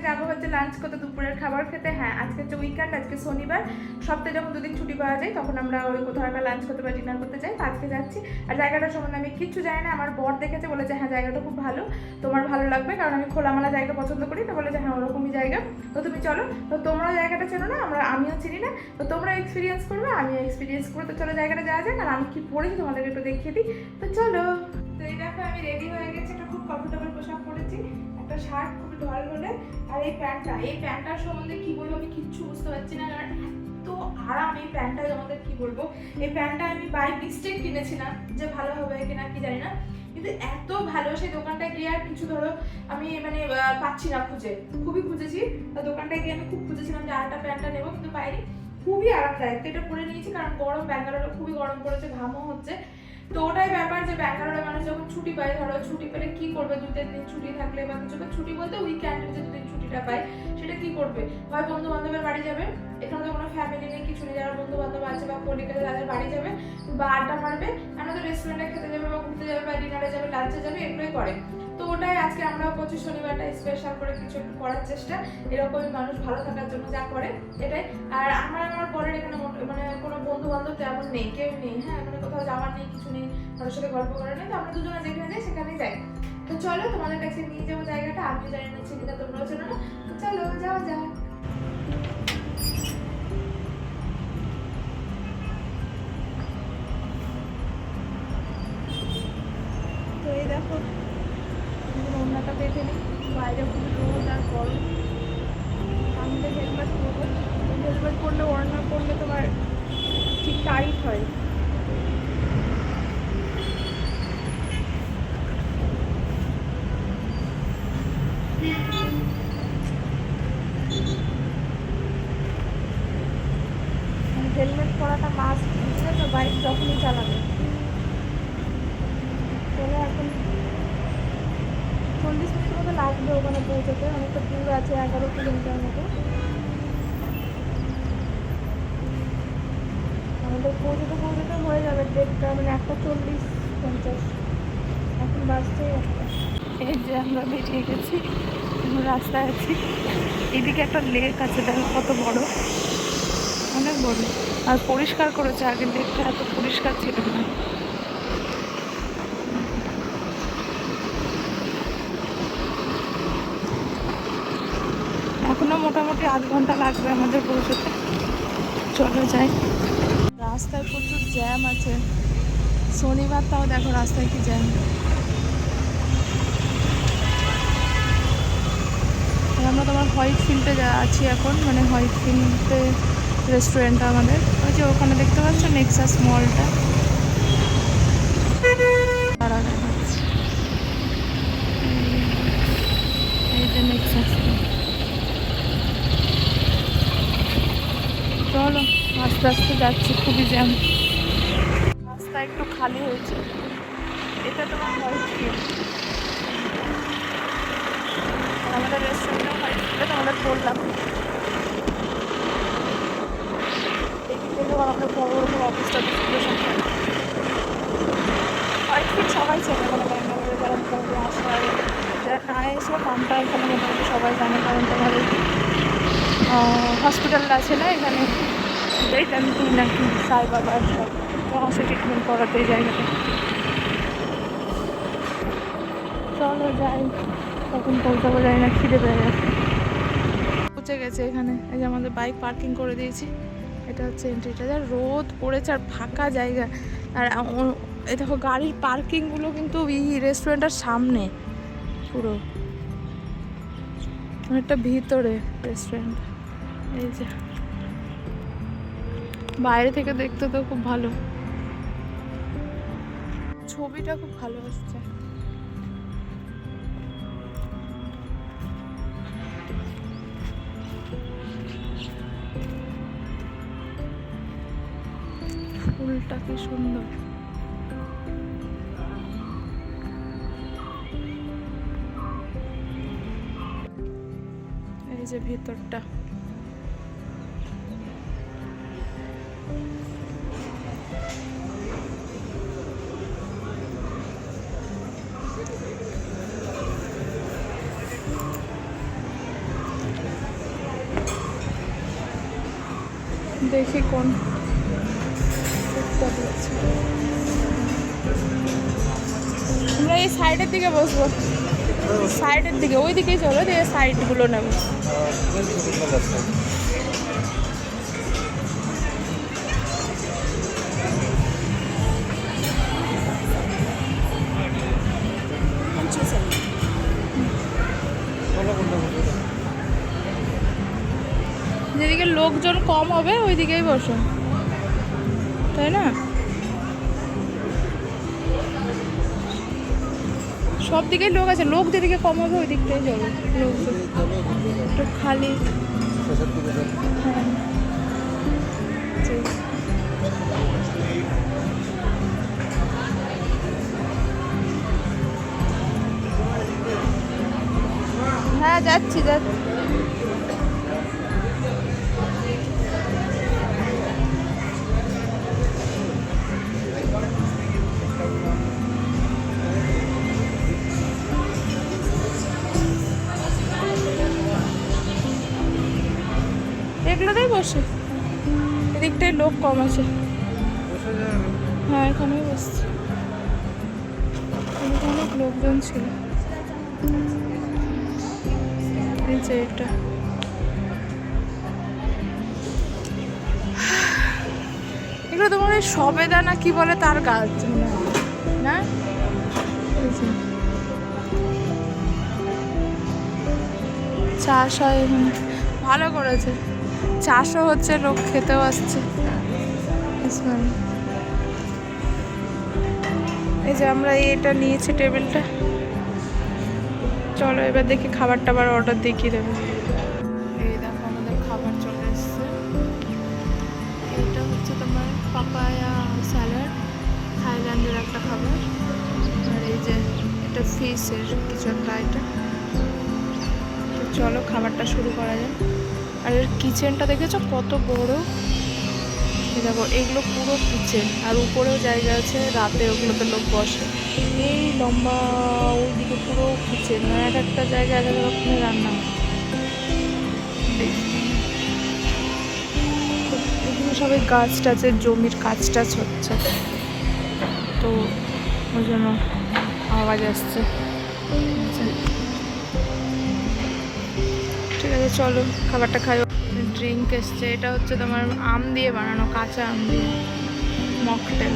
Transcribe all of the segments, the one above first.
যাবো হচ্ছে লাঞ্চ করতে, দুপুরের খাবার খেতে। হ্যাঁ, আজকে হচ্ছে উইকেন্ড, আজকে শনিবার। সপ্তাহে যখন দুদিন ছুটি পাওয়া যায় তখন আমরা ওই কোথাও একটা লাঞ্চ করতে বা ডিনার করতে যাই। তো আজকে যাচ্ছি। আর জায়গাটার সম্বন্ধে আমি কিচ্ছু জানি না, আমার বর দেখেছে, বলেছে হ্যাঁ জায়গাটা খুব ভালো, তোমার ভালো লাগবে, কারণ আমি খোলামেলা জায়গা পছন্দ করি। তো বলেছে হ্যাঁ ওরকমই জায়গা, তো তুমি চলো। তো তোমরাও জায়গাটা চেনো না, আমিও চিনি না, তো তোমরা এক্সপিরিয়েন্স করবে, আমিও এক্সপিরিয়েন্স করবো। তো চলো জায়গাটা যাওয়া যাক। আর আমি কি পরেছি তোমাদেরকে একটু দেখিয়ে দিই। তো চলো। তো এই দেখো আমি রেডি হয়ে গেছি, একটা খুব কমফোর্টেবল পোশাক পরেছি, একটা শার্ট খুব ঢল ঢলে, আর এই প্যান্টটার সম্বন্ধে কি বলবো আমি কিচ্ছু বুঝতে পারছি না, কারণ এত আরাম এই প্যান্টটা, তোমাদের কি বলবো। এই প্যান্টটা আমি বাই মিস্টেক কিনেছিলাম, যে ভালো হবে কিনা কি জানি না, কিন্তু এত ভালো সেই দোকানটায় গিয়ে আর কিছু ধরো আমি মানে পাচ্ছি না খুঁজে, খুবই খুঁজেছি। দোকানটায় গিয়ে আমি খুব খুঁজেছিলাম যে আরেকটা প্যান্টটা নেবো, কিন্তু পাইনি। খুবই আরামদায়ক, তো এটা পরে নিয়েছি কারণ গরম, ব্যাঙ্গালোরে খুবই গরম পড়েছে, ঘামও হচ্ছে। তো ওটাই ব্যাপার যে ব্যাঙ্গালোরে মানুষ যখন ছুটি পায়, ধরো ছুটি পেলে কি করবে, 2-3 দিন ছুটি থাকলে বা কিছু, ছুটি বলতে উইকেন্ডে যে 2 দিন ছুটিটা পায় সেটা কি করবে, হয় বন্ধু বান্ধবের বাড়ি যাবে, এখানে তো কোনো ফ্যামিলি নেই কিছু নেই, যারা বন্ধু বান্ধব আছে বা কলিকাতে তাদের বাড়ি যাবে বা আড্ডা মারবে, আমাদের রেস্টুরেন্টে খেতে যাবে বা ঘুরতে যাবে বা ডিনারে যাবে, লাঞ্চে যাবে, এগুলোই করে। তো ওটাই আজকে আমরাও করছি, শনিবারটা স্পেশাল করে কিছু করার চেষ্টা, এরকমই মানুষ ভালো থাকার জন্য যা করে এটাই। আর আমার পরের এখানে মানে কোনো বন্ধু বান্ধব তেমন নেই, কেউ নেই, হ্যাঁ মানে কোথাও যাওয়ার নেই, কিছু নেই, কারোর সাথে গল্প করার নেই, তো আমরা দুজনে যেখানে যাই সেখানেই যাই। তো চলো তোমাদের কাছে নিয়ে যাবো জায়গাটা, আমি জানি না চিনি না, তোমরাও চেনো না, তো চলো যাওয়া যাক। তো এই দেখো ওড়নাটা বেঁধে নিই, বাইরে খুব রোদ আর গরম, আমি তো হেলমেট পরবো, হেলমেট পরলে ওড়না পরলে তোমার ঠিক টাইট হয়। হেলমেট পরাটা মাস্ট, বুঝলে তো, বাইক যখনই চালাবে। চলে এখন 40 মিনিট মতো লাগবে ওখানে পৌঁছতে, অনেকটা দূর আছে, 11 কিলোমিটার মতো। আমাদের পৌঁছতে হয়ে যাবে 1:30, মানে 1:40-50, এখন বাসছে 1টা। এই যে আমরা বেরিয়ে গেছি, রাস্তায় আছি, এদিকে একটা লেক আছে, দেখো কত বড়, অনেক বড়, আর পরিষ্কার করেছে, আগের লেকটা এত পরিষ্কার ছিল না। এখনো মোটামুটি 8 ঘন্টা লাগবে আমাদের পৌঁছতে, চলো যাই। রাস্তায় প্রচুর জ্যাম আছে, শনিবার, তাও দেখো রাস্তায় কি জ্যাম। আমরা তোমার হোয়াইট ফিল্ডে আছি এখন, মানে হোয়াইট ফিল্ডে রেস্টুরেন্টটা আমাদের, ওই যে ওখানে দেখতে পাচ্ছ নেক্সাস মলটা, এই যে নেক্সাস। চলো আস্তে আস্তে যাচ্ছি, খুবই জ্যাম, রাস্তা একটু খালি হয়েছে। এটা তোমার হোয়াইট ফিল্ড, আমাদের রেস্টুরেন্টটা হোয়াইট ফিল্ডে, তোমাদের বললাম। আমাদের বড় বড় অফিসটা হোয়াইট ফিল্ড সবাই চেনে, মানে ব্যাঙ্গালোরে যারা মোটামুটি আসে, আর যারা না এসেও নামটা এখানে মোটামুটি সবাই জানে, কারণ তোমাদের হসপিটাল আছে না এখানে, এইটান নাকি সাই বাবার সব আসে ট্রিটমেন্ট করাতে এই জায়গাটা। চলো যাই, তখন পৌঁছাবো যাই না, খিদে পেয়ে গেছে। পৌঁছে গেছে এখানে, এই যে আমাদের বাইক পার্কিং করে দিয়েছি, এটা হচ্ছে এন্ট্রিটা। যা রোদ পড়েছে আর ফাঁকা জায়গা, আর এই দেখো গাড়ির পার্কিংগুলো কিন্তু এই রেস্টুরেন্টের সামনে, পুরো অনেকটা ভিতরে রেস্টুরেন্ট। এই যে বাইরে থেকে দেখতে তো খুব ভালো, ছবিটা খুব ভালো আসছে। ফুলটা কি সুন্দর, এই যে ভিতরটা। দেখি কোন আমরা এই সাইডের দিকে বসবো, সাইডের দিকে, ওই দিকেই চলো, দিয়ে সাইডগুলো নেবো। যেদিকে লোকজন কম হবে ওই দিকেই বসো, তাই না? সব দিকেই লোক আছে, লোক যেদিকে কম হবে ওই দিকটাই চলো, লোকজন একটু খালি। হ্যাঁ যাচ্ছি যাচ্ছি। এগুলোতেই বসে, এদিকটাই লোক কম আছে। হ্যাঁ এখানেই বসছি, অনেক লোকজন ছিল। এটা এগুলো তোমার সবেদা না কি বলে তার গাছ না? চাষ হয় এখানে, ভালো করেছে, চাষও হচ্ছে, লোক খেতেও আসছে। এই যে আমরা এটা নিয়েছি টেবিলটা, চলো এবার দেখি খাবার টাবার অর্ডার দেখিয়ে দেবো। এই দেখো আমাদের খাবার চলে এসছে, এটা হচ্ছে তোমার পাপায়া স্যালাড, থাইল্যান্ডের একটা খাবার। আর এই যে এটা ফিশের কিছু একটা আইটেম। তো চলো খাবারটা শুরু করা যায়। আর এর কিচেনটা দেখেছো কত বড়, দেখো এগুলো পুরো কিচেন, আর উপরেও জায়গা আছে, রাতে ওগুলোতে লোক বসে। এই লম্বা ওইদিকে পুরো কিচেন, এক একটা জায়গায় এক এক রকমের রান্না হয়। এখানে সবাই গাছ টাছের জমির কাজ টাছ হচ্ছে, তো ওই জন্য আওয়াজ আসছে। ঠিক আছে চলো খাবারটা খাই। ড্রিঙ্ক এসছে, এটা হচ্ছে তোমার আম দিয়ে বানানো, কাঁচা আম দিয়ে মকটেল।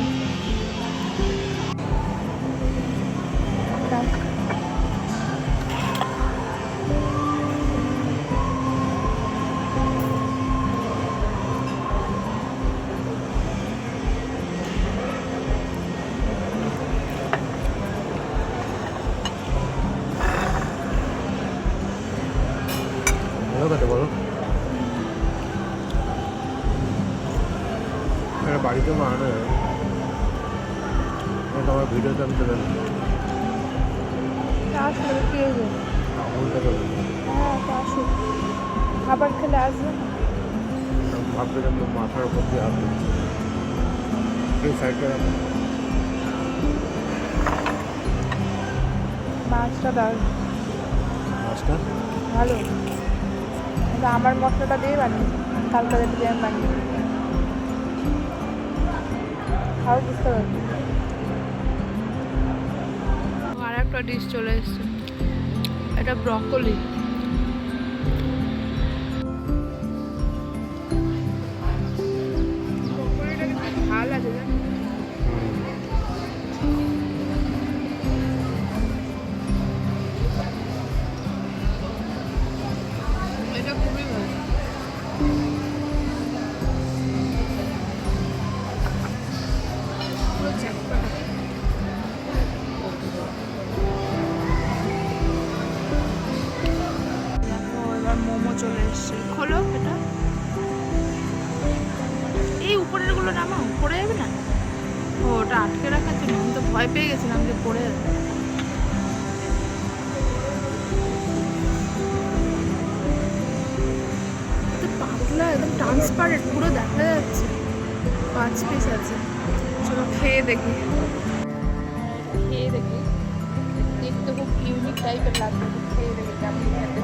বলো বাড়িতে বানানো তোমার ভিডিওতে আমি চলে খাবার খেলে আসবে, ভাবছিলাম তো মাথার উপর দিয়ে আসবে এই সাইডটা। মাছটা দাও, মাছটা ভালো, আমার মশলাটা দিয়ে বানিয়ে কালকে দিয়ে আমি বানিয়ে খাও, বুঝতে পারছি। আর একটা ডিশ চলে এসছে, এটা ব্রকলি। ব্রকলিটা কিন্তু ঝাল আছে, এটা খুবই ভালো। এবার মোমো চলে এসছে, খোলো এটা, এই উপরের গুলো নামাও, পড়ে যাবে না। ও ওটা আটকে রাখার জন্য, আমি তো ভয় পেয়ে গেছিলাম যে পড়ে যাবে। পাতলা একদম ট্রান্সপারেন্ট, পুরো দেখা যাচ্ছে। 5 পিস আছে, চলো খেয়ে দেখি। খেয়ে দেখি, দেখতে খুব ইউনিক টাইপের লাগবে, খেয়ে দেখি কেমন খেতে।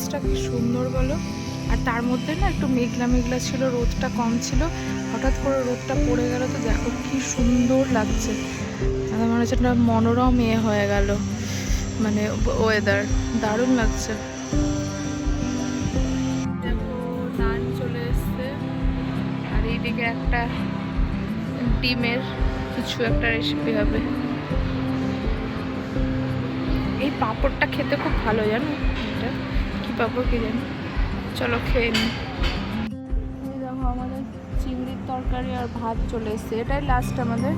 ব্রিজটা কি সুন্দর বলো। আর তার মধ্যে না একটু মেঘলা মেঘলা ছিল, রোদটা কম ছিল, হঠাৎ করে রোদটা পড়ে গেল তো দেখো কি সুন্দর লাগছে। আমার মনে হচ্ছে একটা মনোরম হয়ে গেল, মানে ওয়েদার দারুণ লাগছে। দেখো নান চলে এসছে, আর এইদিকে একটা ডিমের কিছু একটা রেসিপি হবে। এই পাঁপড়টা খেতে খুব ভালো, জানো এটা কি পাঁপড় কি জানি, চলো খেয়ে নিই। এই দেখো আমাদের চিংড়ির তরকারি আর ভাত চলে এসছে, এটাই লাস্ট আমাদের।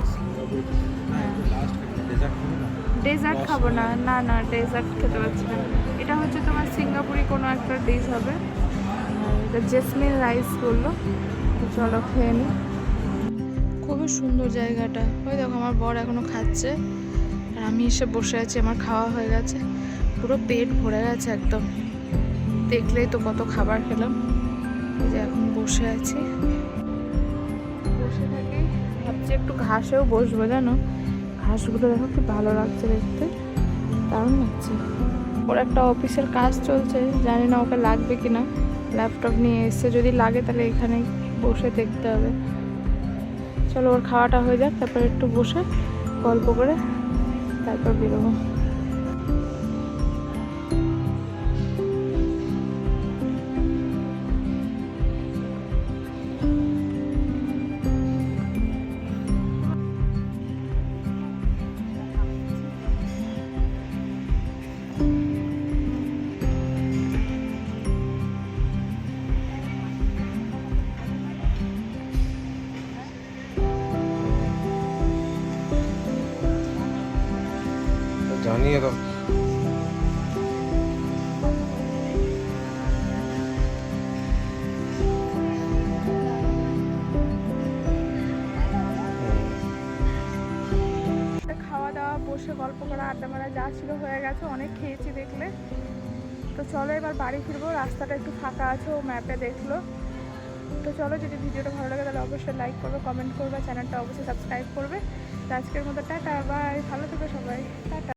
ডেজার্ট খাবো না, না না ডেজার্ট খেতে পারছি না। এটা হচ্ছে তোমার সিঙ্গাপুরি কোনো একটা ডিশ হবে, এটা জেসমিন রাইস বললো। তো চলো খেয়ে নিই। খুবই সুন্দর জায়গাটা। ওই দেখো আমার বর এখনো খাচ্ছে আর আমি এসে বসে আছি, আমার খাওয়া হয়ে গেছে, পুরো পেট ভরে গেছে একদম। দেখলেই তো কত খাবার খেলাম। এই যে এখন বসে আছি, বসে থাকি, ভাবছি একটু ঘাসেও বসবো, জানো ঘাসগুলো দেখো কি ভালো লাগছে দেখতে, দারুণ লাগছে। ওর একটা অফিসের কাজ চলছে, জানি না ওকে লাগবে কিনা, ল্যাপটপ নিয়ে এসে যদি লাগে তাহলে এখানে বসে দেখতে হবে। চলো ওর খাওয়াটা হয়ে যাক, তারপর একটু বসে গল্প করে তারপর বেরোবো। জানিয়ে দাও। খাওয়া দাওয়া, বসে গল্প করা, আড্ডা মারা যা ছিল হয়ে গেছে, অনেক খেয়েছি দেখলে। তো চলো এবার বাড়ি ফিরবো, রাস্তাটা একটু ফাঁকা আছে, ও ম্যাপে দেখলো। তো চলো, যদি ভিডিওটা ভালো লাগে তাহলে অবশ্যই লাইক করবে, কমেন্ট করবে, চ্যানেলটা অবশ্যই সাবস্ক্রাইব করবে। তো আজকের মতো টাটা, বাই, ভালো থেকো সবাই, টাটা।